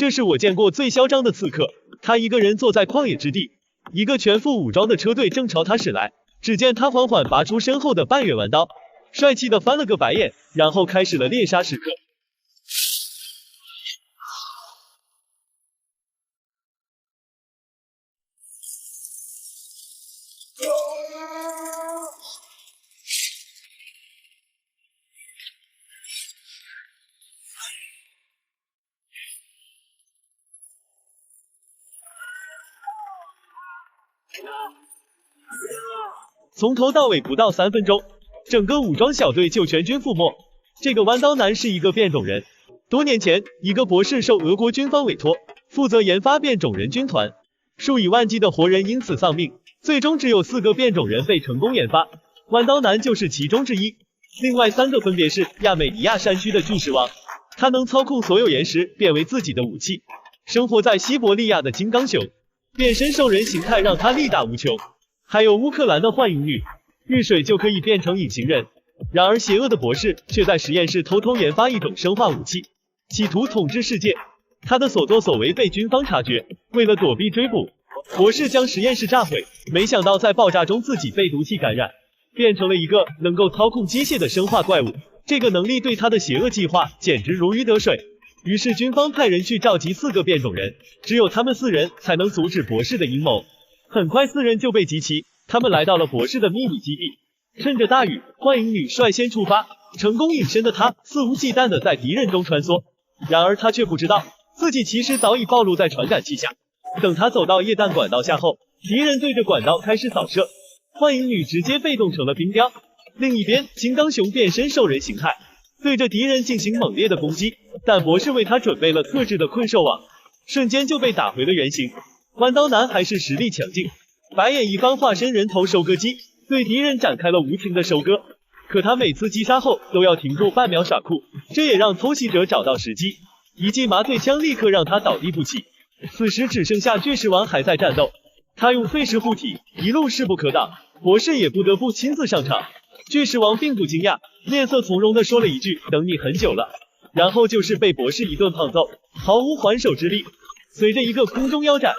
这是我见过最嚣张的刺客。他一个人坐在旷野之地，一个全副武装的车队正朝他驶来。只见他缓缓拔出身后的半月弯刀，帅气的翻了个白眼，然后开始了猎杀时刻。从头到尾不到3分钟，整个武装小队就全军覆没。这个弯刀男是一个变种人，多年前，一个博士受俄国军方委托，负责研发变种人军团，数以万计的活人因此丧命，最终只有4个变种人被成功研发，弯刀男就是其中之一。另外3个分别是亚美尼亚山区的巨石王，他能操控所有岩石变为自己的武器；生活在西伯利亚的金刚熊，变身兽人形态让他力大无穷。还有乌克兰的幻影女，遇水就可以变成隐形人。然而邪恶的博士却在实验室偷偷研发一种生化武器，企图统治世界。他的所作所为被军方察觉，为了躲避追捕，博士将实验室炸毁，没想到在爆炸中自己被毒气感染，变成了一个能够操控机械的生化怪物。这个能力对他的邪恶计划简直如鱼得水。于是军方派人去召集4个变种人，只有他们4人才能阻止博士的阴谋。很快4人就被集齐，他们来到了博士的秘密基地。趁着大雨，幻影女率先出发，成功隐身的她肆无忌惮地在敌人中穿梭。然而她却不知道，自己其实早已暴露在传感器下。等她走到液氮管道下后，敌人对着管道开始扫射，幻影女直接被冻成了冰雕。另一边，金刚熊变身兽人形态，对着敌人进行猛烈的攻击，但博士为他准备了特制的困兽网，瞬间就被打回了原形。弯刀男还是实力强劲，白眼一方化身人头收割机，对敌人展开了无情的收割。可他每次击杀后都要停住半秒耍酷，这也让偷袭者找到时机，一记麻醉枪立刻让他倒地不起。此时只剩下巨石王还在战斗，他用碎石护体，一路势不可挡，博士也不得不亲自上场。巨石王并不惊讶，面色从容地说了一句：“等你很久了。”然后就是被博士一顿胖揍，毫无还手之力。随着一个空中腰斩，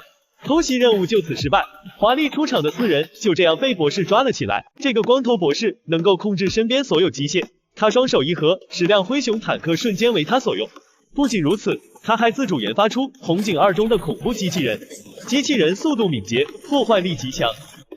偷袭任务就此失败，华丽出场的4人就这样被博士抓了起来。这个光头博士能够控制身边所有机械，他双手一合，10辆灰熊坦克瞬间为他所用。不仅如此，他还自主研发出红警2中的恐怖机器人，机器人速度敏捷，破坏力极强。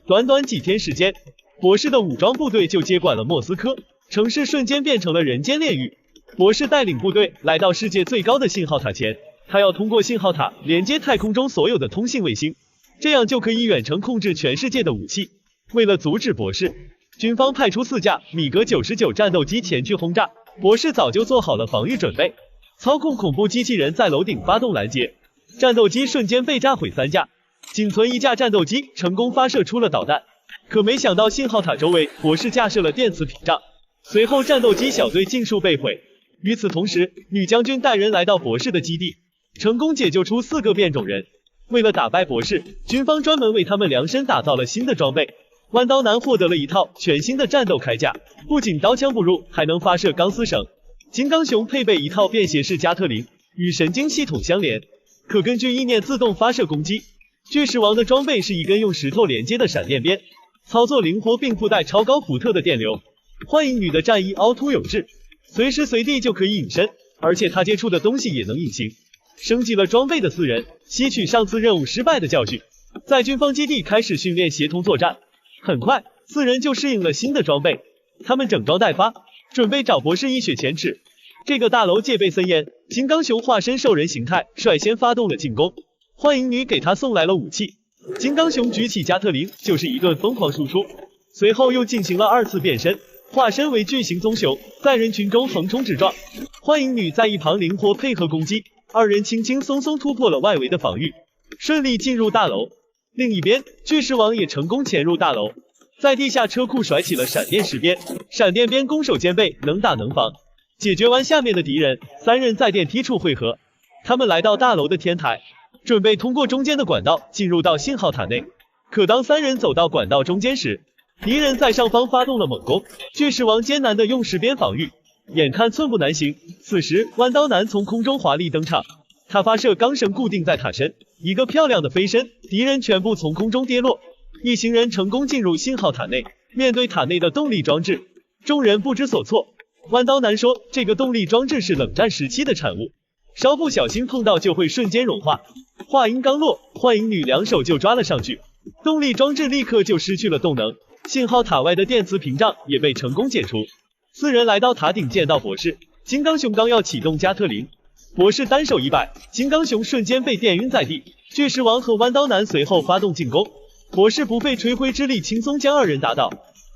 短短几天时间，博士的武装部队就接管了莫斯科，城市瞬间变成了人间炼狱。博士带领部队来到世界最高的信号塔前，他要通过信号塔连接太空中所有的通信卫星，这样就可以远程控制全世界的武器。为了阻止博士，军方派出4架米格99战斗机前去轰炸。博士早就做好了防御准备，操控恐怖机器人在楼顶发动拦截，战斗机瞬间被炸毁3架，仅存1架战斗机成功发射出了导弹。可没想到信号塔周围，博士架设了电磁屏障，随后战斗机小队尽数被毁。与此同时，女将军带人来到博士的基地，成功解救出4个变种人。为了打败博士，军方专门为他们量身打造了新的装备。弯刀男获得了一套全新的战斗铠甲，不仅刀枪不入，还能发射钢丝绳。金刚熊配备一套便携式加特林，与神经系统相连，可根据意念自动发射攻击。巨石王的装备是一根用石头连接的闪电鞭，操作灵活并附带超高伏特的电流。幻影女的战衣凹凸有致，随时随地就可以隐身，而且她接触的东西也能隐形。升级了装备的4人吸取上次任务失败的教训，在军方基地开始训练协同作战。很快4人就适应了新的装备，他们整装待发，准备找博士一雪前耻。这个大楼戒备森严，金刚熊化身兽人形态率先发动了进攻。幻影女给他送来了武器，金刚熊举起加特林就是一顿疯狂输出，随后又进行了2次变身，化身为巨型棕熊，在人群中横冲直撞。幻影女在一旁灵活配合攻击，2人轻轻松松突破了外围的防御，顺利进入大楼。另一边，巨石王也成功潜入大楼，在地下车库甩起了闪电石鞭，闪电鞭攻守兼备，能打能防。解决完下面的敌人，3人在电梯处汇合。他们来到大楼的天台，准备通过中间的管道进入到信号塔内。可当3人走到管道中间时，敌人在上方发动了猛攻，巨石王艰难地用石鞭防御，眼看寸步难行。此时弯刀男从空中华丽登场，他发射钢绳固定在塔身，一个漂亮的飞身，敌人全部从空中跌落，一行人成功进入信号塔内。面对塔内的动力装置，众人不知所措。弯刀男说，这个动力装置是冷战时期的产物，稍不小心碰到就会瞬间融化。话音刚落，幻影女两手就抓了上去，动力装置立刻就失去了动能，信号塔外的电磁屏障也被成功解除。四人来到塔顶见到博士，金刚熊刚要启动加特林，博士单手一摆，金刚熊瞬间被电晕在地。巨石王和弯刀男随后发动进攻，博士不费吹灰之力轻松将二人打倒。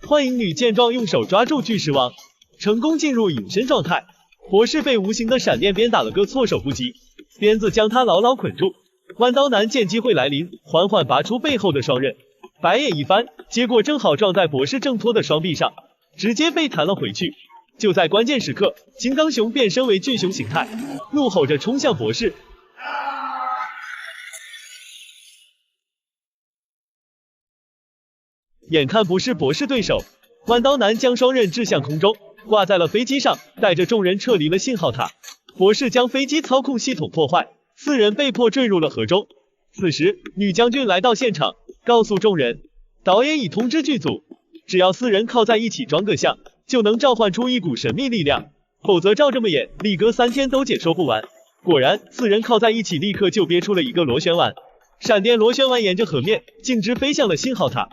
幻影女见状用手抓住巨石王，成功进入隐身状态。博士被无形的闪电鞭打了个措手不及，鞭子将他牢牢捆住。弯刀男见机会来临，缓缓拔出背后的双刃，白眼一翻，结果正好撞在博士挣脱的双臂上，直接被弹了回去。就在关键时刻，金刚熊变身为巨熊形态，怒吼着冲向博士。眼看不是博士对手，弯刀男将双刃掷向空中，挂在了飞机上，带着众人撤离了信号塔。博士将飞机操控系统破坏，四人被迫坠入了河中。此时，女将军来到现场，告诉众人，导演已通知剧组，只要四人靠在一起装个像，就能召唤出一股神秘力量，否则照这么演，力哥3天都解说不完。果然，四人靠在一起，立刻就憋出了一个螺旋丸。闪电螺旋丸沿着河面径直飞向了信号塔，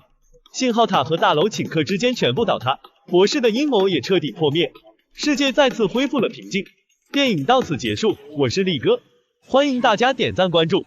信号塔和大楼顷刻之间全部倒塌，博士的阴谋也彻底破灭，世界再次恢复了平静。电影到此结束，我是力哥，欢迎大家点赞关注。